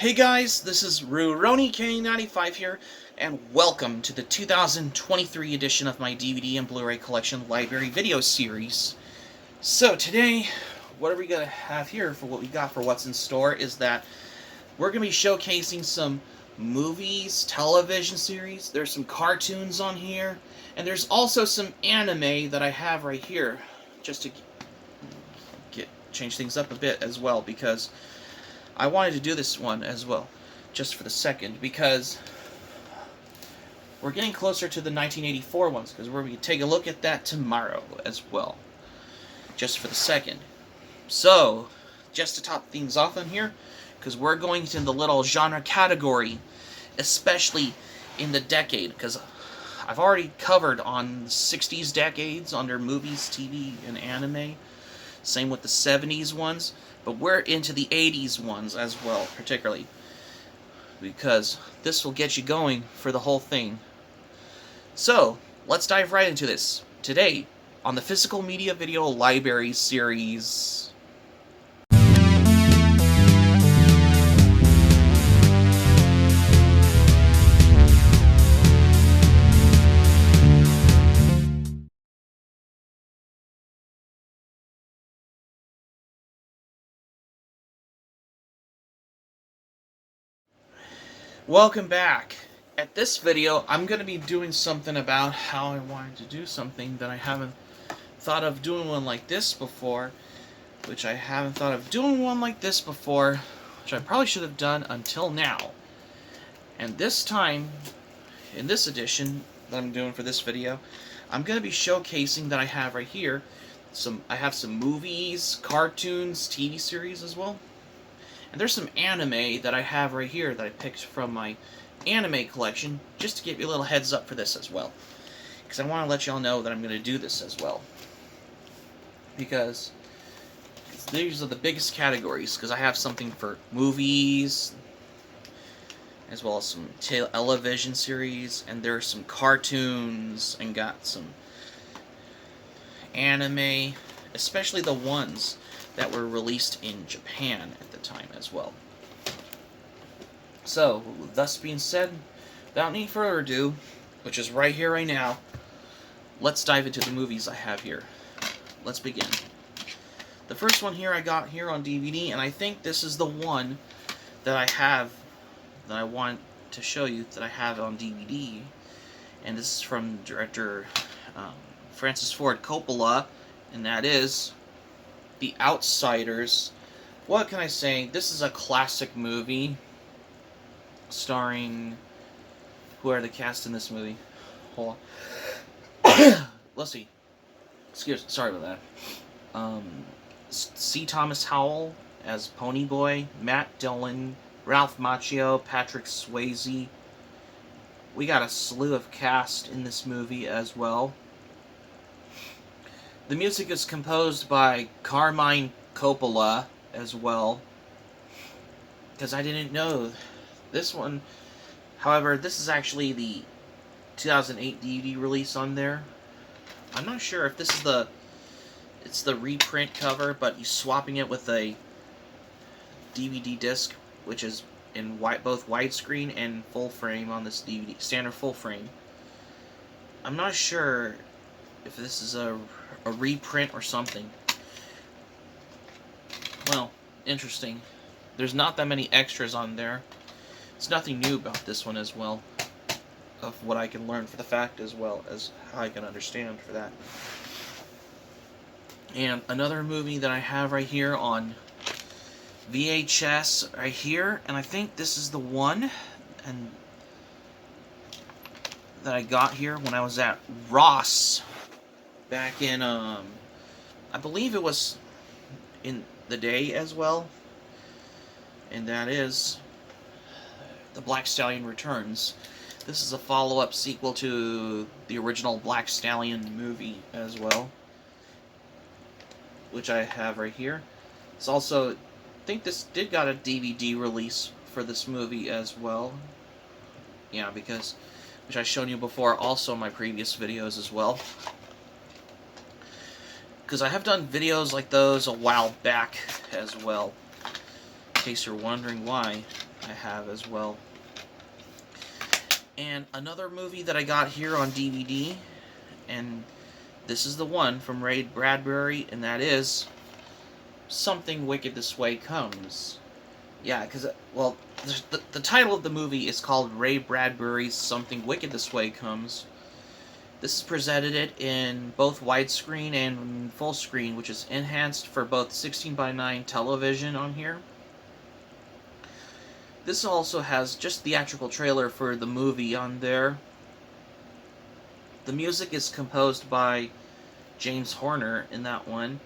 Hey guys, this is RuRoniK95 here, and welcome to the 2023 edition of my DVD and Blu Ray Collection Library Video Series. So today, what are we going to have here for what we got for what's in store is that we're going to be showcasing some movies, television series, there's some cartoons on here, and there's also some anime that I have right here, just to change things up a bit as well, because I wanted to do this one as well, just for the second, because we're getting closer to the 1984 ones, because we're going to take a look at that tomorrow as well, just for the second. So, just to top things off on here, because we're going into the little genre category, especially in the decade, because I've already covered on the 60s decades under movies, TV, and anime. Same with the 70s ones, but we're into the 80s ones as well, particularly, because this will get you going for the whole thing. So, let's dive right into this. Today, on the Physical Media Video Library Series. Welcome back. At this video, I'm going to be doing something about how I wanted to do something that I haven't thought of doing one like this before, which I probably should have done until now. And this time, in this edition that I'm doing for this video, I'm going to be showcasing that I have right here, I have some movies, cartoons, TV series as well. And there's some anime that I have right here that I picked from my anime collection, just to give you a little heads up for this as well. Because I want to let y'all know that I'm going to do this as well. Because these are the biggest categories, because I have something for movies, as well as some television series, and there's some cartoons, and got some anime, especially the ones that were released in Japan at the time as well. So, thus being said, without any further ado, which is right here, right now, let's dive into the movies I have here. Let's begin. The first one here I got here on DVD, and I think this is the one that I have, that I want to show you that I have on DVD, and this is from director Francis Ford Coppola, and that is The Outsiders. What can I say? This is a classic movie starring... Who are the cast in this movie? Hold on. Let's see. Sorry about that. C. Thomas Howell as Ponyboy, Matt Dillon, Ralph Macchio, Patrick Swayze. We got a slew of cast in this movie as well. The music is composed by Carmine Coppola as well, because I didn't know this one. However, this is actually the 2008 DVD release on there. I'm not sure if this is it's the reprint cover, but he's swapping it with a DVD disc, which is in both widescreen and full frame on this DVD, standard full frame. I'm not sure if this is a reprint or something. Well, interesting. There's not that many extras on there. It's nothing new about this one as well, of what I can learn for the fact as well as how I can understand for that. And another movie that I have right here on VHS right here, and I think this is the one and that I got here when I was at Ross back in, I believe it was in the day as well, and that is The Black Stallion Returns. This is a follow-up sequel to the original Black Stallion movie as well, which I have right here. It's also, I think this did got a DVD release for this movie as well. Yeah, because, which I've shown you before also in my previous videos as well. Because I have done videos like those a while back as well. In case you're wondering why, I have as well. And another movie that I got here on DVD, and this is the one from Ray Bradbury, and that is Something Wicked This Way Comes. Yeah, because, well, the title of the movie is called Ray Bradbury's Something Wicked This Way Comes. This is presented it in both widescreen and full screen, which is enhanced for both 16:9 television on here. This also has just the theatrical trailer for the movie on there. The music is composed by James Horner in that one,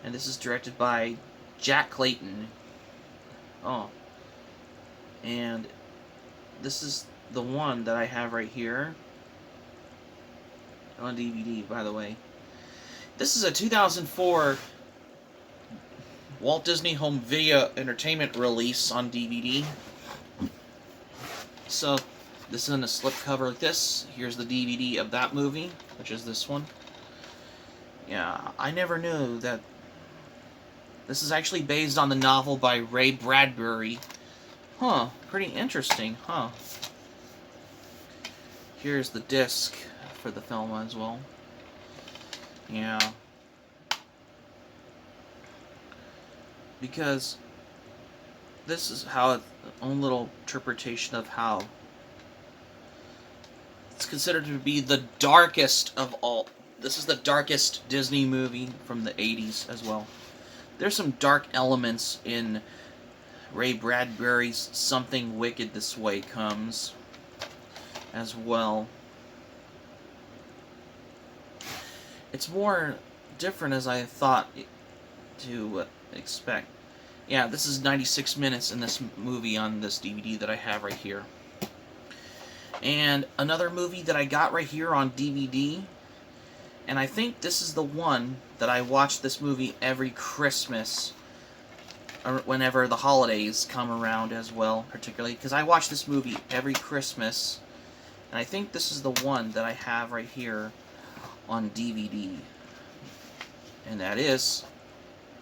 and this is directed by Jack Clayton. Oh, and this is the one that I have right here on DVD, by the way. This is a 2004 Walt Disney Home Video Entertainment release on DVD. So, this is in a slipcover like this. Here's the DVD of that movie, which is this one. Yeah, I never knew that this is actually based on the novel by Ray Bradbury. Huh, pretty interesting, huh? Here's the disc for the film as well. Yeah. Because this is how its own little interpretation of how it's considered to be the darkest of all. This is the darkest Disney movie from the 80s as well. There's some dark elements in Ray Bradbury's Something Wicked This Way Comes as well. It's more different as I thought to expect. Yeah, this is 96 minutes in this movie on this DVD that I have right here. And another movie that I got right here on DVD, and I think this is the one that I watch this movie every Christmas, or whenever the holidays come around as well, particularly, because I watch this movie every Christmas, and I think this is the one that I have right here on DVD, and that is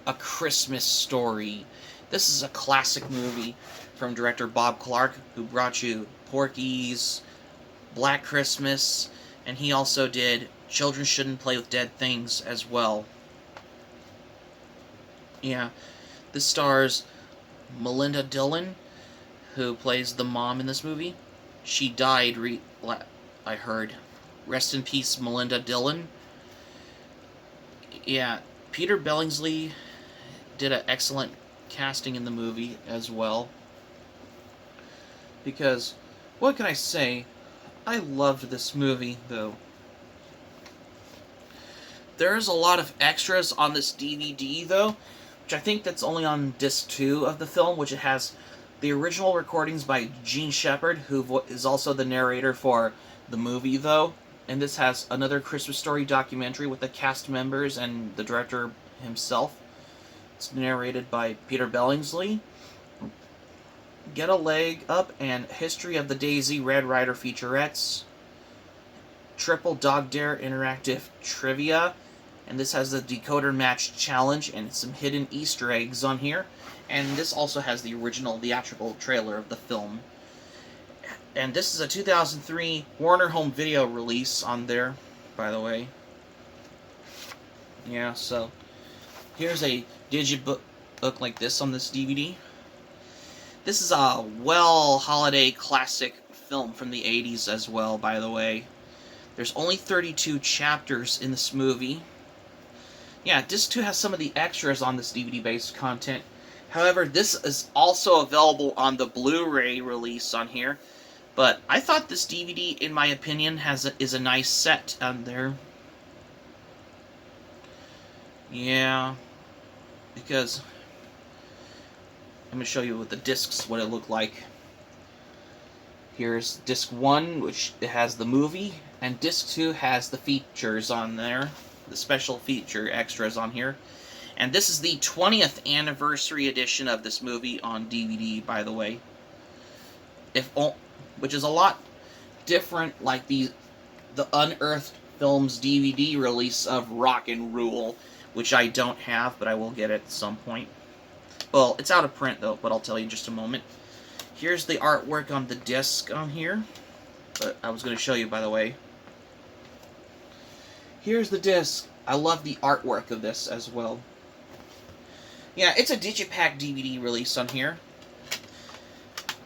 A Christmas Story. This is a classic movie from director Bob Clark, who brought you Porky's, Black Christmas, and he also did Children Shouldn't Play with Dead Things as well. Yeah, this stars Melinda Dillon, who plays the mom in this movie. She died, I heard. Rest in peace, Melinda Dillon. Yeah, Peter Billingsley did an excellent casting in the movie as well. Because, what can I say? I loved this movie, though. There's a lot of extras on this DVD, though, which I think that's only on disc 2 of the film, which it has the original recordings by Gene Shepard, who is also the narrator for the movie, though. And this has another Christmas Story documentary with the cast members and the director himself. It's narrated by Peter Billingsley. Get a Leg Up and History of the Daisy Red Rider featurettes. Triple Dog Dare interactive trivia. And this has the Decoder Match Challenge and some hidden Easter eggs on here. And this also has the original theatrical trailer of the film. And this is a 2003 Warner Home Video release on there, by the way. Yeah, so here's a digibook like this on this DVD. This is a holiday classic film from the 80s as well, by the way. There's only 32 chapters in this movie. Yeah, Disc 2 has some of the extras on this DVD-based content. However, this is also available on the Blu-ray release on here. But I thought this DVD, in my opinion, is a nice set on there. Yeah, because I'm going to show you with the discs what it looked like. Here's disc 1, which it has the movie, and disc 2 has the features on there, the special feature extras on here. And this is the 20th anniversary edition of this movie on DVD, by the way. Which is a lot different, like the Unearthed Films DVD release of Rock and Rule, which I don't have, but I will get it at some point. Well, it's out of print, though, but I'll tell you in just a moment. Here's the artwork on the disc on here. But I was going to show you, by the way. Here's the disc. I love the artwork of this as well. Yeah, it's a Digipack DVD release on here.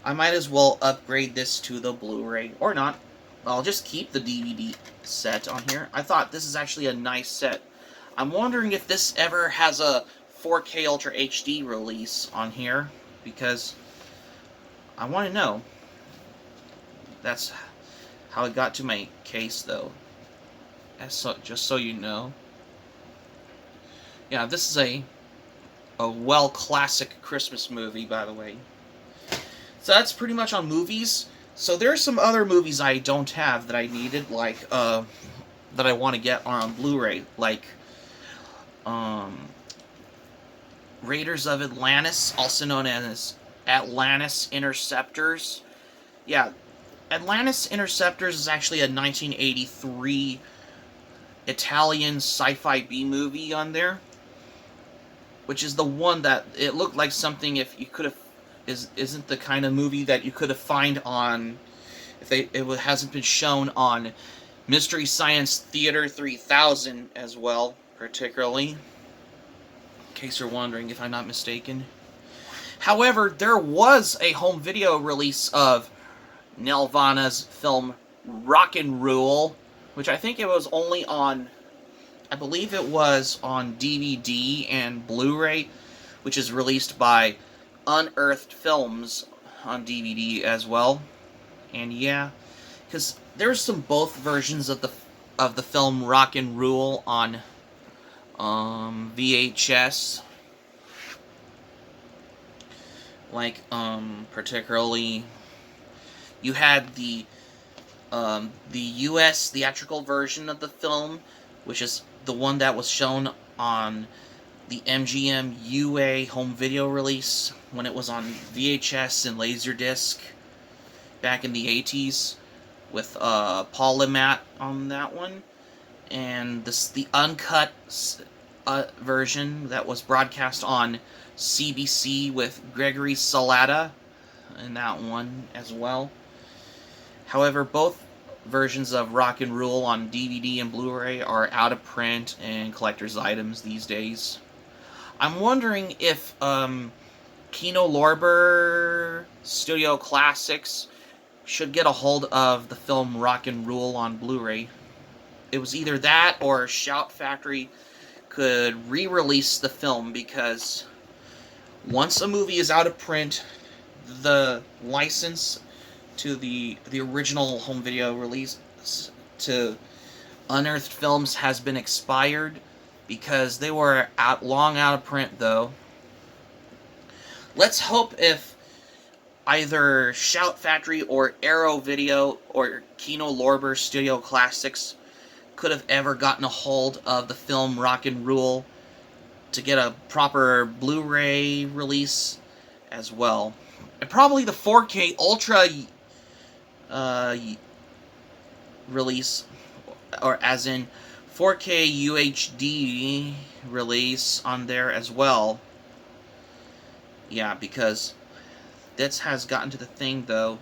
I might as well upgrade this to the Blu-ray, or not. I'll just keep the DVD set on here. I thought this is actually a nice set. I'm wondering if this ever has a 4K Ultra HD release on here, because I want to know. That's how it got to my case, though. Just so you know. Yeah, this is a classic Christmas movie, by the way. So that's pretty much on movies. So there are some other movies I don't have that I needed, like that I want to get on Blu-ray, like Raiders of Atlantis, also known as Atlantis Interceptors. Yeah, Atlantis Interceptors is actually a 1983 Italian sci-fi B-movie on there, which is the one that it looked like something if you could have isn't the kind of movie that you could have find on if it hasn't been shown on Mystery Science Theater 3000 as well, particularly, in case you're wondering if I'm not mistaken. However, there was a home video release of Nelvana's film Rockin' Rule, which I think it was only on, I believe it was on DVD and Blu Ray, which is released by Unearthed Films on DVD as well. And yeah, because there's both versions of the film Rockin' Rule on VHS. Like particularly, you had the US theatrical version of the film, which is the one that was shown on the MGM UA home video release when it was on VHS and Laserdisc back in the 80s, with Paul Le Mat on that one, and the uncut version that was broadcast on CBC with Gregory Salata in that one as well. However, both versions of Rockin' Rule on DVD and Blu-ray are out of print and collector's items these days. I'm wondering if Kino Lorber Studio Classics should get a hold of the film Rockin' Rule on Blu-ray. It was either that or Shout Factory could re-release the film, because once a movie is out of print, the license to the original home video release to Unearthed Films has been expired, because they were long out of print, though. Let's hope if either Shout Factory or Arrow Video or Kino Lorber Studio Classics could have ever gotten a hold of the film Rockin' Rule to get a proper Blu-ray release as well. And probably the 4K Ultra release, or as in 4K UHD release on there as well. Yeah, because this has gotten to the thing, though,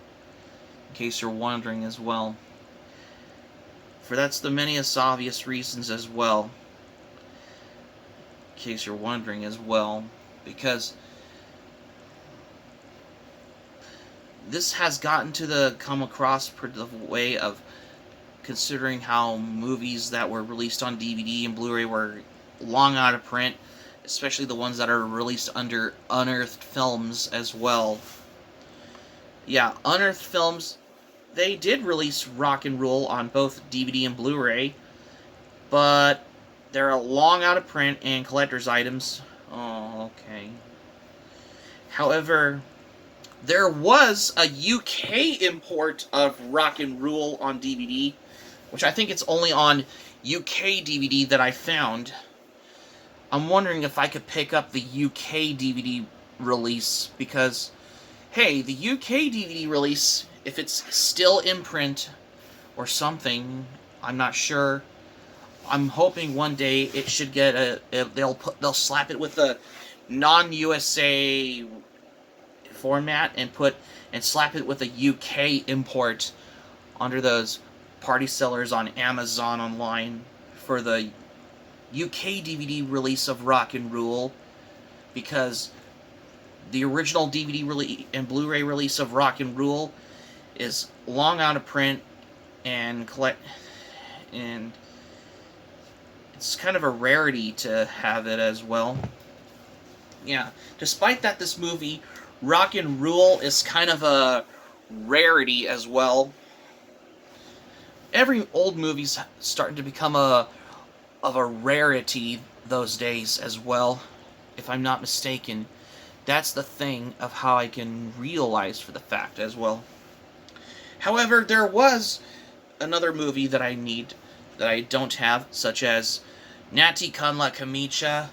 in case you're wondering as well. For that's the many obvious reasons as well, in case you're wondering as well, because this has gotten to the come across the way of considering how movies that were released on DVD and Blu-ray were long out of print, especially the ones that are released under Unearthed Films as well. Yeah, Unearthed Films, they did release Rockin' Rule on both DVD and Blu-ray, but they're long out of print and collector's items. Oh, okay. However, there was a UK import of Rockin' Rule on DVD, which I think it's only on UK DVD that I found. I'm wondering if I could pick up the UK DVD release, because, hey, the UK DVD release, if it's still in print or something, I'm not sure. I'm hoping one day it should get they'll slap it with a non-USA format and put and slap it with a UK import under those party sellers on Amazon online for the UK DVD release of Rock and Rule, because the original DVD and Blu Ray release of Rock and Rule is long out of print, and it's kind of a rarity to have it as well. Yeah, despite that, this movie, Rock and Rule, is kind of a rarity as well. Every old movie's starting to become of a rarity those days as well, if I'm not mistaken. That's the thing of how I can realize for the fact as well. However, there was another movie that I don't have, such as Nati Kanla Kamicha,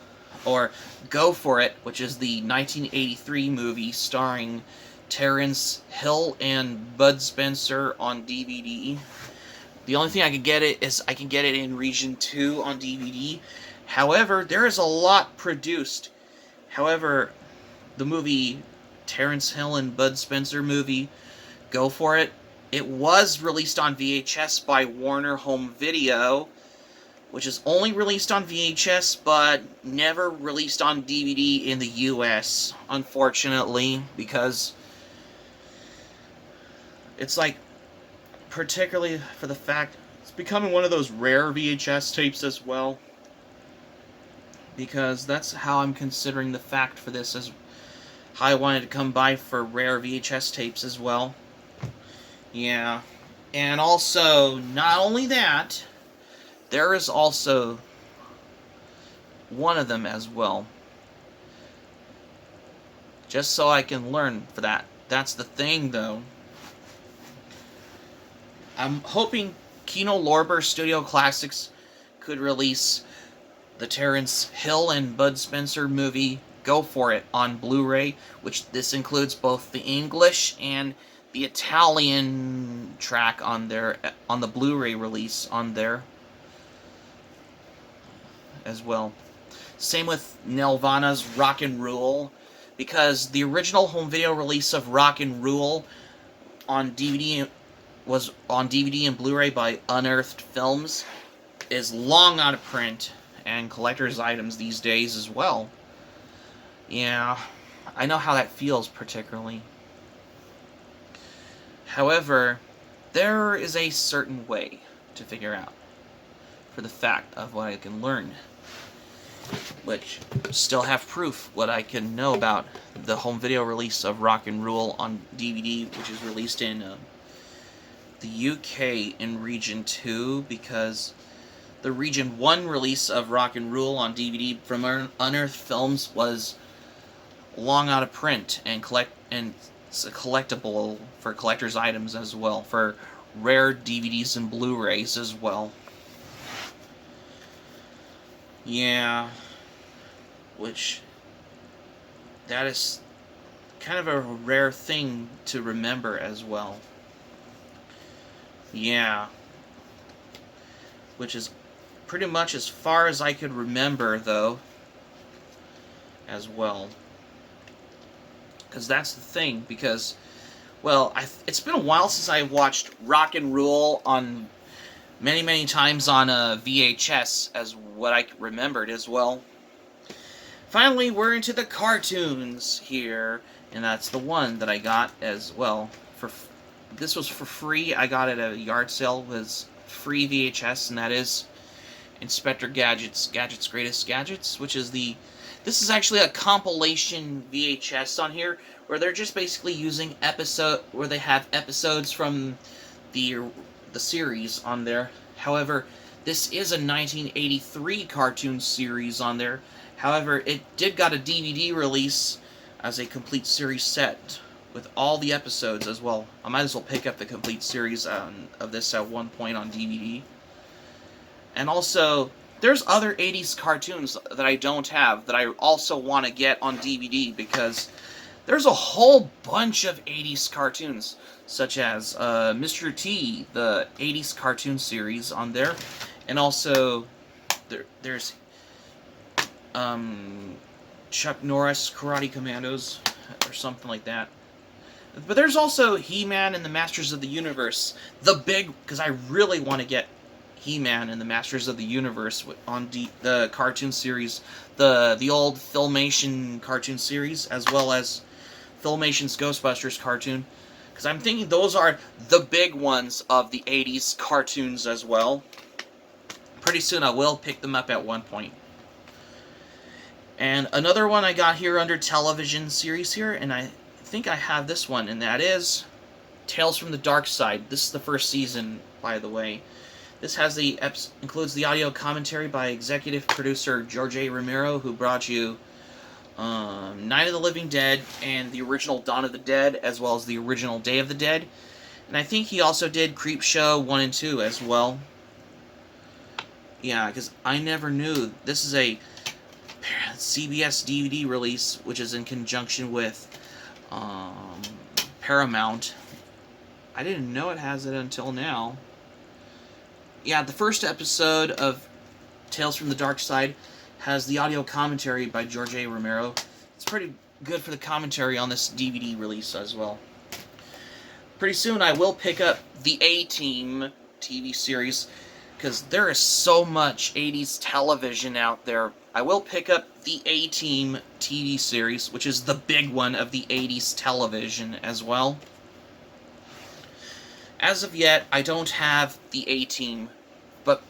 or Go For It, which is the 1983 movie starring Terence Hill and Bud Spencer on DVD. The only thing I can get it is I can get it in Region 2 on DVD. However, there is a lot produced. However, the movie Terence Hill and Bud Spencer movie, Go For It, it was released on VHS by Warner Home Video, which is only released on VHS, but never released on DVD in the US, unfortunately, because it's like, particularly for the fact it's becoming one of those rare VHS tapes as well, because that's how I'm considering the fact for this, as how I wanted to come by for rare VHS tapes as well. Yeah, and also, not only that, there is also one of them as well, just so I can learn for that. That's the thing, though. I'm hoping Kino Lorber Studio Classics could release the Terence Hill and Bud Spencer movie Go For It on Blu-ray, which this includes both the English and the Italian track on the Blu-ray release on there as well. Same with Nelvana's Rock and Rule, because the original home video release of Rock and Rule on DVD was on DVD and Blu-ray by Unearthed Films, is long out of print and collector's items these days as well. Yeah, I know how that feels particularly. However, there is a certain way to figure out for the fact of what I can learn, which still have proof what I can know about the home video release of Rock and Rule on DVD, which is released in the UK in Region 2, because the Region 1 release of Rock and Rule on DVD from Unearthed Films was long out of print, and it's a collectible for collector's items as well, for rare DVDs and Blu-rays as well. Yeah, which that is kind of a rare thing to remember as well. Yeah, which is pretty much as far as I could remember, though, as well. Because that's the thing, because, well, it's been a while since I watched Rock and Rule on many times on VHS, as what I remembered as well. Finally, we're into the cartoons here, and that's the one that I got as well. This was for free. I got it at a yard sale. It was free VHS, and that is Inspector Gadget's Greatest Gadgets, which is this is actually a compilation VHS on here, where they're just basically using where they have episodes from the series on there. However, this is a 1983 cartoon series on there. However, it did got a DVD release as a complete series set with all the episodes as well. I might as well pick up the complete series of this at one point on DVD. And also, there's other 80s cartoons that I don't have that I also want to get on DVD, because there's a whole bunch of 80s cartoons, such as Mr. T, the 80s cartoon series on there, and also there's Chuck Norris Karate Commandos, or something like that. But there's also He-Man and the Masters of the Universe. The big... Because I really want to get He-Man and the Masters of the Universe on the cartoon series. The old Filmation cartoon series, as well as Filmation's Ghostbusters cartoon. Because I'm thinking those are the big ones of the 80s cartoons as well. Pretty soon I will pick them up at one point. And another one I got here under television series here, and I think I have this one, and that is Tales from the Dark Side. This is the first season, by the way. This has includes the audio commentary by executive producer George A. Romero, who brought you Night of the Living Dead and the original Dawn of the Dead, as well as the original Day of the Dead. And I think he also did Creepshow 1 and 2 as well. Yeah, because I never knew. This is a CBS DVD release, which is in conjunction with Paramount. I didn't know it has it until now. Yeah, the first episode of Tales from the Dark Side has the audio commentary by George A. Romero. It's pretty good for the commentary on this DVD release as well. Pretty soon I will pick up the A-Team TV series, because there is so much 80s television out there. I will pick up the A-Team TV series, which is the big one of the 80s television as well. As of yet, I don't have the A-Team, but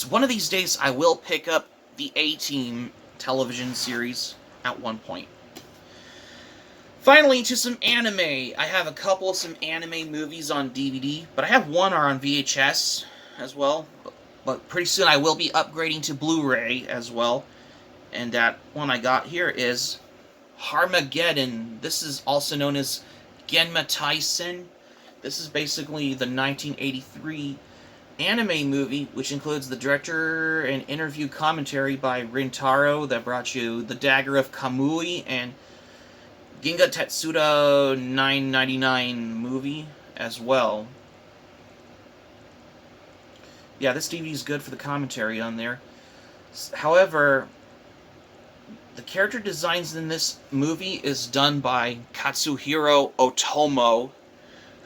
one of these days I will pick up the A-Team television series at one point. Finally, to some anime. I have a couple of some anime movies on DVD, but I have one on VHS as well. But pretty soon I will be upgrading to Blu-ray as well. And that one I got here is Harmageddon. This is also known as Genma Taisen. This is basically the 1983 anime movie, which includes the director and interview commentary by Rintaro that brought you The Dagger of Kamui and Ginga Tetsudo 999 movie as well. Yeah, this DVD is good for the commentary on there. However, the character designs in this movie is done by Katsuhiro Otomo,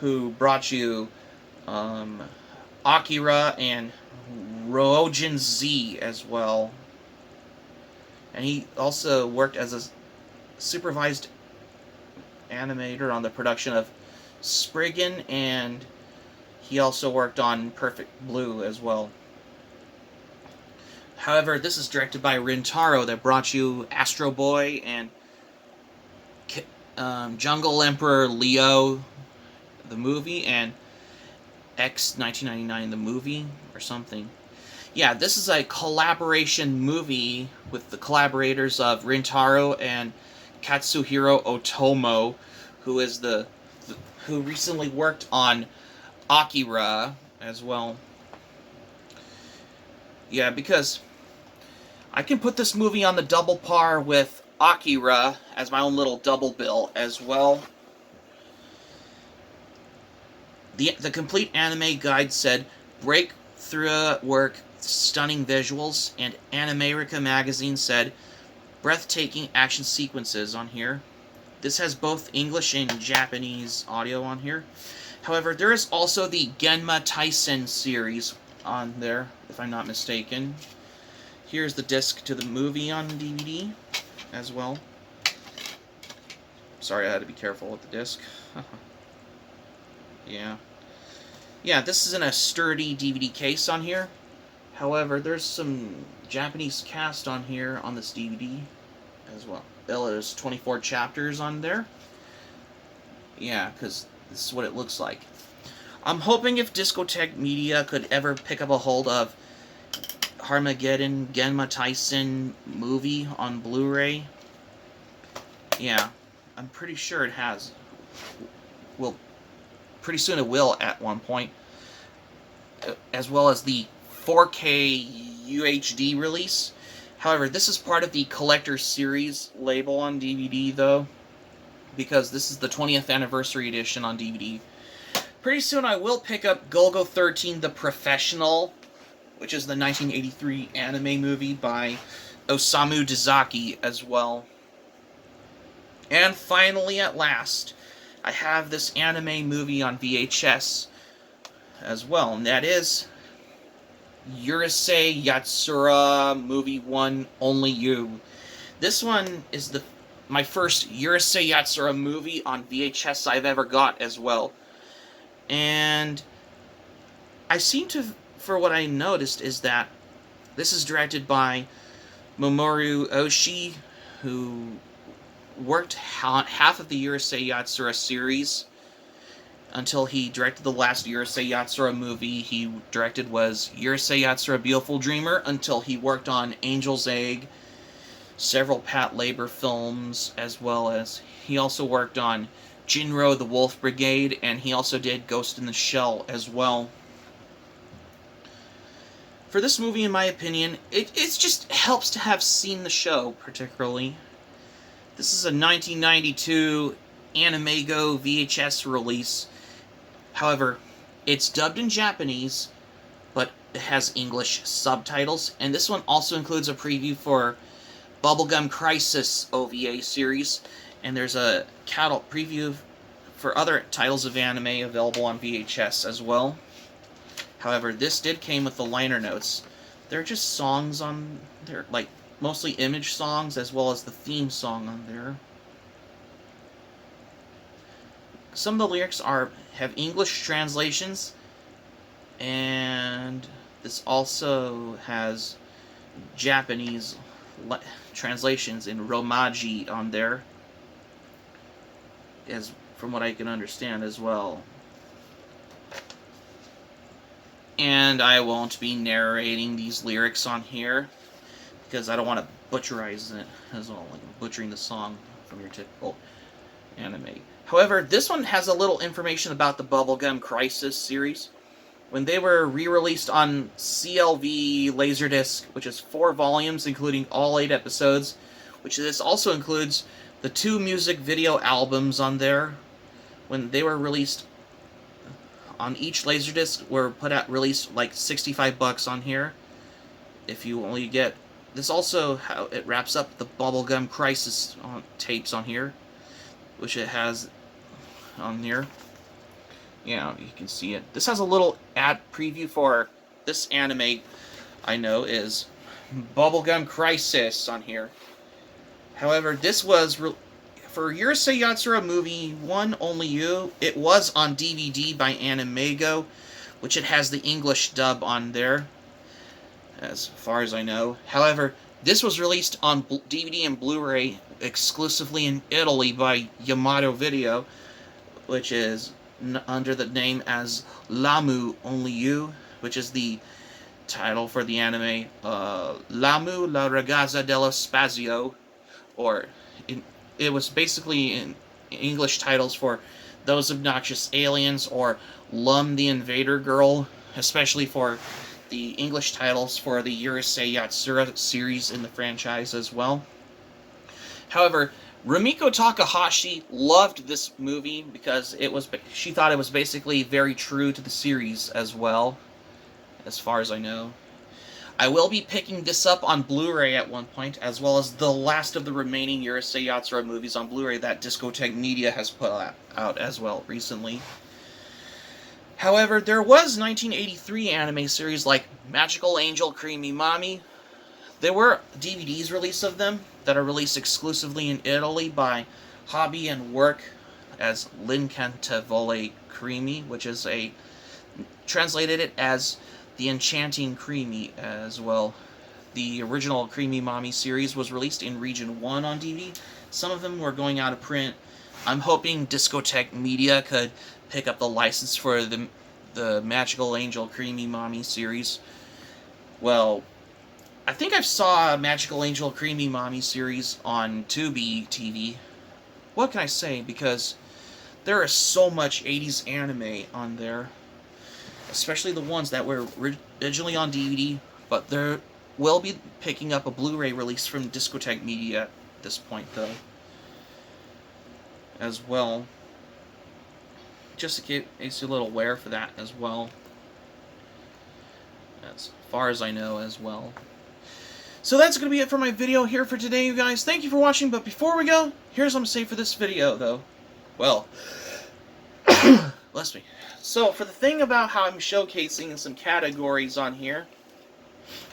who brought you Akira and Roujin Z as well. And he also worked as a supervised animator on the production of Spriggan, and he also worked on Perfect Blue as well. However, this is directed by Rintaro that brought you Astro Boy and Jungle Emperor Leo, the movie, and X 1999, the movie, or something. Yeah, this is a collaboration movie with the collaborators of Rintaro and Katsuhiro Otomo, who is who recently worked on Akira as well. Yeah, because I can put this movie on the double par with Akira as my own little double bill as well. The complete anime guide said, breakthrough work, stunning visuals, and Animerica magazine said, breathtaking action sequences on here. This has both English and Japanese audio on here. However, there is also the Genma Taisen series on there, if I'm not mistaken. Here's the disc to the movie on DVD as well. Sorry, I had to be careful with the disc. Yeah, this is in a sturdy DVD case on here. However, there's some Japanese cast on here on this DVD as well. There's 24 chapters on there. Yeah, because this is what it looks like. I'm hoping if Discotek Media could ever pick up a hold of Harmageddon Genma Taisen movie on Blu-ray. Yeah, I'm pretty sure it has. Pretty soon it will at one point. As well as the 4K UHD release. However, this is part of the Collector's Series label on DVD, though, because this is the 20th anniversary edition on DVD. Pretty soon I will pick up Golgo 13 The Professional, which is the 1983 anime movie by Osamu Dezaki as well. And finally, at last, I have this anime movie on VHS as well, and that is Urusei Yatsura Movie 1 Only You. This one is my first Urusei Yatsura movie on VHS I've ever got as well. And I seem to, for what I noticed, is that this is directed by Mamoru Oshii, who worked half of the Urusei Yatsura series until he directed the last Urusei Yatsura movie he directed was Urusei Yatsura Beautiful Dreamer, until he worked on Angel's Egg, several Pat Labor films, as well as he also worked on Jinro the Wolf Brigade, and he also did Ghost in the Shell as well. For this movie, in my opinion, it just helps to have seen the show, particularly. This is a 1992 Animego VHS release. However, it's dubbed in Japanese, but it has English subtitles, and this one also includes a preview for Bubblegum Crisis OVA series, and there's a preview for other titles of anime available on VHS as well. However, this did came with the liner notes. They're just songs on there, like mostly image songs, as well as the theme song on there. Some of the lyrics have English translations, and this also has Japanese translations in Romaji on there, as from what I can understand as well. And I won't be narrating these lyrics on here, because I don't want to butcherize it as well, like butchering the song from your typical anime. However, this one has a little information about the Bubblegum Crisis series. When they were re-released on CLV Laserdisc, which is 4 volumes, including all 8 episodes, which this also includes the 2 music video albums on there. When they were released on each Laserdisc, were released like $65 on here. If you only get this, also how it wraps up the Bubblegum Crisis tapes on here, which it has on here. Yeah, you can see it. This has a little ad preview for this anime I know is Bubblegum Crisis on here. However, this was for Urusei Yatsura Movie 1 Only You. It was on DVD by Animego, which it has the English dub on there, as far as I know. However, this was released on DVD and Blu Ray exclusively in Italy by Yamato Video, which is under the name as Lamu Only You, which is the title for the anime Lamu la ragazza dello spazio, or it was basically in English titles for Those Obnoxious Aliens, or Lum the Invader Girl, especially for the English titles for the Urusei Yatsura series in the franchise as well. However, Rumiko Takahashi loved this movie because she thought it was basically very true to the series as well, as far as I know. I will be picking this up on Blu-ray at one point, as well as the last of the remaining Urusei Yatsura movies on Blu-ray that Discotek Media has put out as well recently. However, there was 1983 anime series like Magical Angel Creamy Mami. There were DVDs released of them that are released exclusively in Italy by Hobby and Work as L'Incantevole Creamy, which is translated it as The Enchanting Creamy as well. The original Creamy Mami series was released in Region 1 on DVD. Some of them were going out of print. I'm hoping Discotek Media could pick up the license for the Magical Angel Creamy Mami series. Well, I think I saw a Magical Angel Creamy Mami series on Tubi TV. What can I say? Because there is so much 80s anime on there. Especially the ones that were originally on DVD. But there will be picking up a Blu-ray release from Discotek Media at this point, though. As well. Just to case you're a little aware for that as well. As far as I know as well. So that's going to be it for my video here for today, you guys. Thank you for watching, but before we go, here's what I'm going to say for this video, though. Well, Bless me. So, for the thing about how I'm showcasing some categories on here,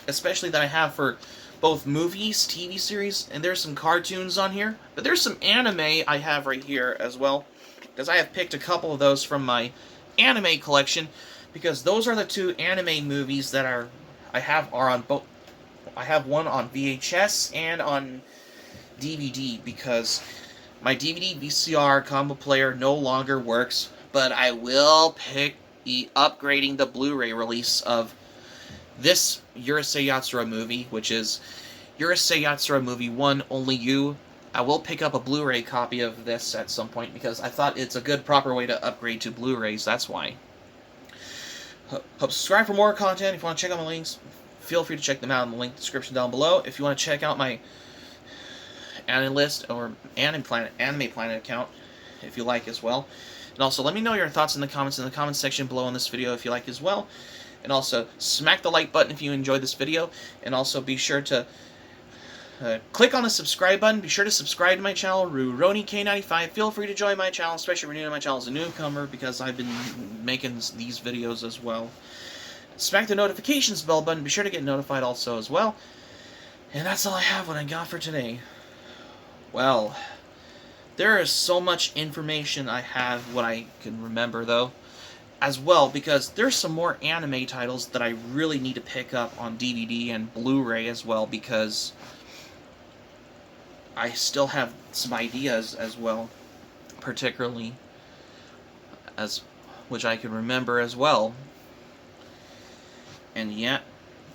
especially that I have for both movies, TV series, and there's some cartoons on here, but there's some anime I have right here as well, because I have picked a couple of those from my anime collection, because those are the two anime movies that I have on both. I have one on VHS and on DVD, because my DVD VCR combo player no longer works, but I will be upgrading the Blu-ray release of this Urusei Yatsura movie, which is Urusei Yatsura Movie 1, Only You. I will pick up a Blu-ray copy of this at some point, because I thought it's a good, proper way to upgrade to Blu-rays, that's why. Hope subscribe for more content. If you want to check out my links, feel free to check them out in the link description down below. If you want to check out my Anime List or Anime Planet account, if you like as well. And also, let me know your thoughts in the comments section below on this video if you like as well. And also, smack the like button if you enjoyed this video. And also, be sure to click on the subscribe button. Be sure to subscribe to my channel, RuRoniK95. Feel free to join my channel, especially if you're new to my channel as a newcomer, because I've been making these videos as well. Smack the notifications bell button. Be sure to get notified also as well. And that's all I have what I got for today. Well, there is so much information I have what I can remember, though, as well, because there's some more anime titles that I really need to pick up on DVD and Blu-ray as well, because I still have some ideas as well, particularly which I can remember as well. And yeah,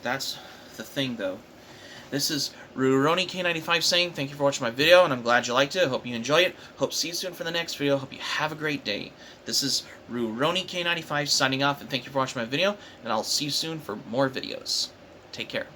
that's the thing, though. This is RuRoniK95 saying thank you for watching my video, and I'm glad you liked it. Hope you enjoy it. Hope to see you soon for the next video. Hope you have a great day. This is RuRoniK95 signing off, and thank you for watching my video, and I'll see you soon for more videos. Take care.